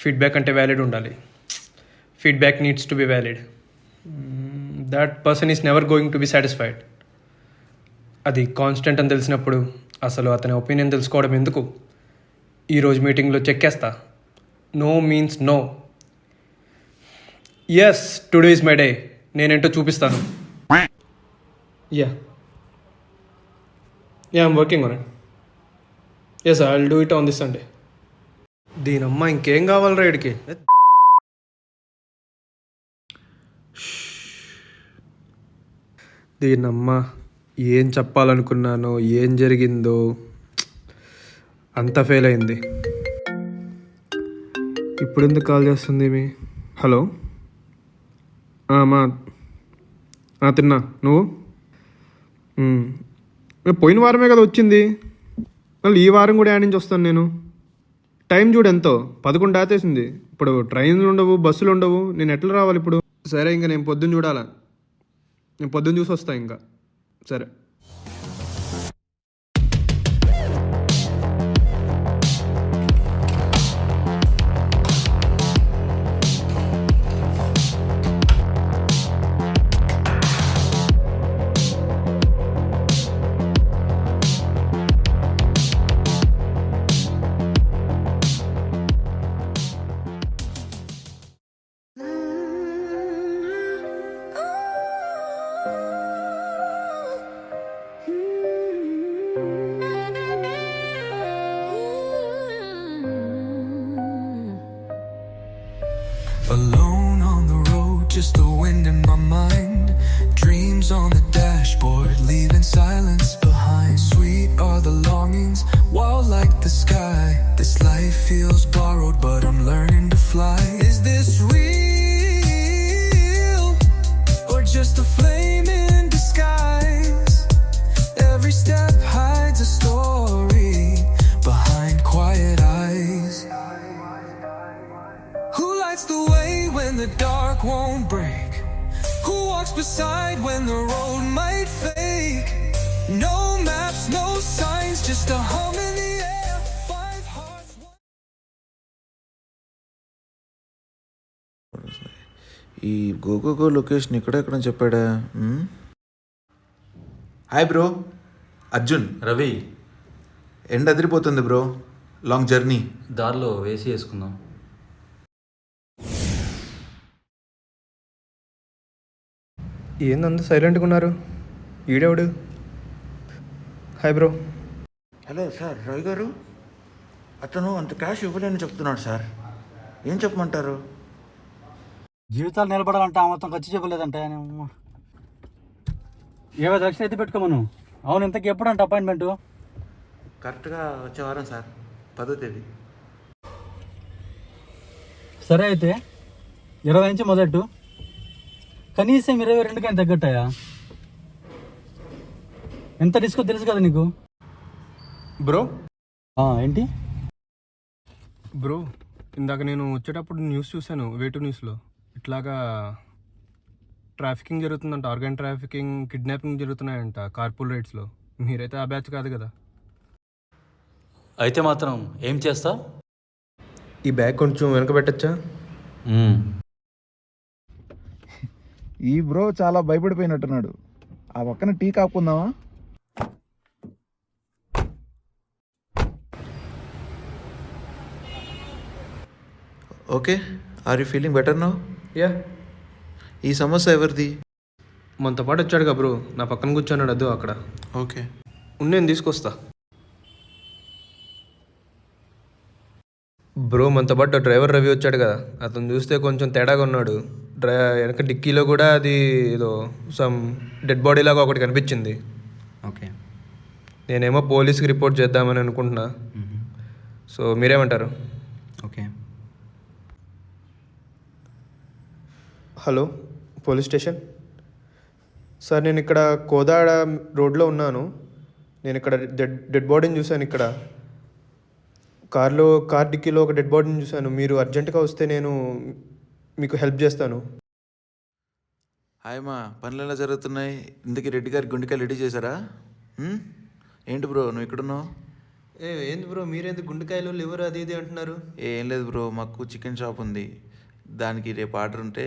Feedback అంటే valid ఉండాలి. Feedback needs to be valid. That person is never going to be satisfied. అది constant అని తెలిసినప్పుడు అసలు అతని ఒపీనియన్ తెలుసుకోవడం ఎందుకు? ఈరోజు మీటింగ్లో చెక్కేస్తా. No means no. Yes, today is my day. నేనేంటో చూపిస్తాను. Yeah I'm working on it. Yes, I will do it on this Sunday. దీనమ్మ ఇంకేం కావాలి రైడ్కి? దీనమ్మ ఏం చెప్పాలనుకున్నానో ఏం జరిగిందో అంతా ఫెయిల్ అయింది. ఇప్పుడు ఎందుకు కాల్ చేస్తుంది మీ? హలో, తిన్నా. నువ్వు? పోయిన వారమే కదా వచ్చింది, మళ్ళీ ఈ వారం కూడా యాడ్ నుంచి వస్తాను నేను. టైం చూడు ఎంతో, 11 దాటేసింది. ఇప్పుడు ట్రైన్లు ఉండవు, బస్సులు ఉండవు, నేను ఎట్లా రావాలి ఇప్పుడు? సరే, ఇంకా నేను పొద్దున్న చూడాలా. నేను పొద్దున్న చూసి వస్తాను ఇంకా. సరే. Alone on the road, just the wind in my mind. Dreams on the dashboard, leaving silence behind. Sweet are the longings, wild like the sky. This life feels borrowed, but I'm learning to fly. Is this real, or just a flame in disguise? Every step hides a story behind quiet eyes. Who lights the way when the dark won't break? Who walks beside when the road might fake? No maps, no signs, just a hum in the air. 5 hearts. ఈ గోగోగో location ఇక్కడెక్కడ చెప్పాడా? Hi bro, Arjun. Ravi, ఎండ అదిరిపోతుంది bro, long journey. దారిలో వేసి వేసుకుందాం. ఏందంత సైలెంట్గా ఉన్నారు? ఈడెవడు? Hi bro. Hello sir, Ravi garu. అతను అంత క్యాష్ ఇవ్వలేని చెప్తున్నాడు సార్, ఏం చెప్పమంటారు? జీవితాలు నిలబడాలంటే ఆ మొత్తం ఖర్చు చెప్పలేదంటే 20 లక్షలు అయితే పెట్టుకోమను. అవును, ఇంతకు ఎప్పుడంటే అపాయింట్మెంటు? కరెక్ట్గా వచ్చే వారం సార్, 10వ తేదీ. సరే అయితే 20 నుంచి మొదలు, కనీసం 22 కానీ తగ్గట్టాయా? ఎంత డిస్కో తెలుసు కదా నీకు. బ్రో ఏంటి బ్రో, ఇందాక నేను వచ్చేటప్పుడు న్యూస్ చూశాను, వేటు న్యూస్లో. ఇట్లాగా ట్రాఫికింగ్ జరుగుతుందంట, ఆర్గన్ ట్రాఫికింగ్, కిడ్నాపింగ్ జరుగుతున్నాయంట కార్పూల్ రైడ్స్లో. మీరైతే ఆ బ్యాచ్ కాదు కదా? అయితే మాత్రం ఏం చేస్తా? ఈ బ్యాగ్ కొంచెం వెనక పెట్టచ్చా? ఈ బ్రో చాలా భయపడిపోయినట్టున్నాడు. ఆ పక్కన టీ కాపుకుందామా? Okay, are you feeling better now? Yeah. ఈ సమస్య ఎవరిది? మనతో పాటు వచ్చాడుగా బ్రో, నా పక్కన కూర్చున్నాడు. అదో అక్కడ. ఓకే, నేను తీసుకొస్తా. బ్రో, మనతో పాటు డ్రైవర్ రవి వచ్చాడు కదా, అతను చూస్తే కొంచెం తేడాగా ఉన్నాడు. వెనక డిక్కీలో కూడా అది ఏదో సమ్ డెడ్ బాడీ లాగా ఒకటి కనిపించింది. ఓకే, నేనేమో పోలీస్కి రిపోర్ట్ చేద్దామని అనుకుంటున్నా. సో మీరేమంటారు? Okay. Hello, police station sir. నేను ఇక్కడ కోదాడ రోడ్లో ఉన్నాను. నేను ఇక్కడ డెడ్ బాడీని చూశాను. ఇక్కడ కార్ డిక్కీలో ఒక డెడ్ బాడీని చూశాను. మీరు అర్జెంటుగా వస్తే నేను మీకు హెల్ప్ చేస్తాను. హాయ్ మా, పనులు ఎలా జరుగుతున్నాయి? ఇందుకే రెడ్డి గారి గుండెకాయలు రెడీ చేశారా? ఏంటి బ్రో నువ్వు ఇక్కడున్నావు? ఏంది బ్రో మీరేంది గుండెకాయలు లివర్ అది ఇది అంటున్నారు? ఏం లేదు బ్రో, మాకు చికెన్ షాప్ ఉంది, దానికి రేపు ఆర్డర్ ఉంటే.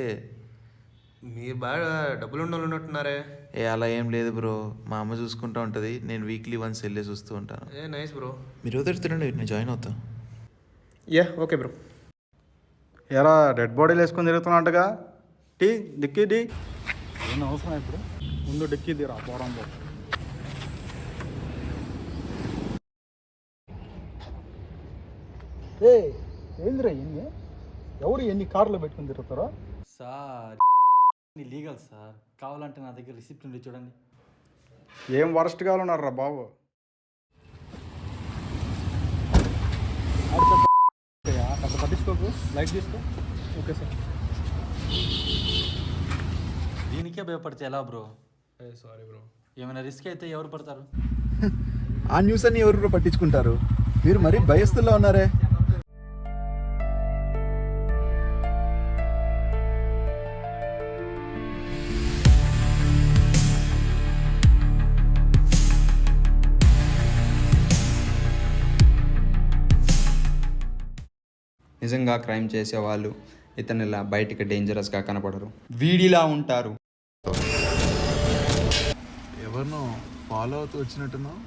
మీరు బాగా డబ్బులు ఉన్నట్టున్నారే. అలా ఏం లేదు బ్రో, మా అమ్మ చూసుకుంటూ ఉంటుంది, నేను వీక్లీ వన్స్ వెళ్ళేసి వస్తూ ఉంటాను. Nice bro. మీరు వదిలితే నేను జాయిన్ అవుతా. Yeah okay bro. ఎరా డెడ్ బాడీలు వేసుకొని తిరుగుతున్నట్టుగా టీ డిక్కీ డి ఏం అవసరం ఇప్పుడు? ముందు డిక్కీ దిరా పోరంలో. ఏ ఏందిరా ఎన్ని ఎవరు ఎన్ని కార్లో పెట్టుకుని తిరుగుతారో? సార్ లీగల్ సార్, కావాలంటే నా దగ్గర రిసిప్ట్ ఉంది చూడండి. ఏం వరస్ట్ గా ఉన్నారా బాబు. అట్లా పట్టించుకోకు, లైట్ తీసుకో. Okay sir. దీనికే భయపడితే ఎలా బ్రో? Sorry bro. ఏమైనా రిస్క్ అయితే ఎవరు పడతారు? ఆ న్యూస్ అన్ని ఎవరు కూడా పట్టించుకుంటారు, మీరు మరీ భయస్తుల్లో ఉన్నారే. నిజంగా క్రైమ్ చేసేవాళ్ళు ఇతనిలా బయటికి డేంజరస్గా కనపడరు, వీడిలా ఉంటారు. ఎవరినో ఫాలో అవుతూ వచ్చినట్టున్నావు.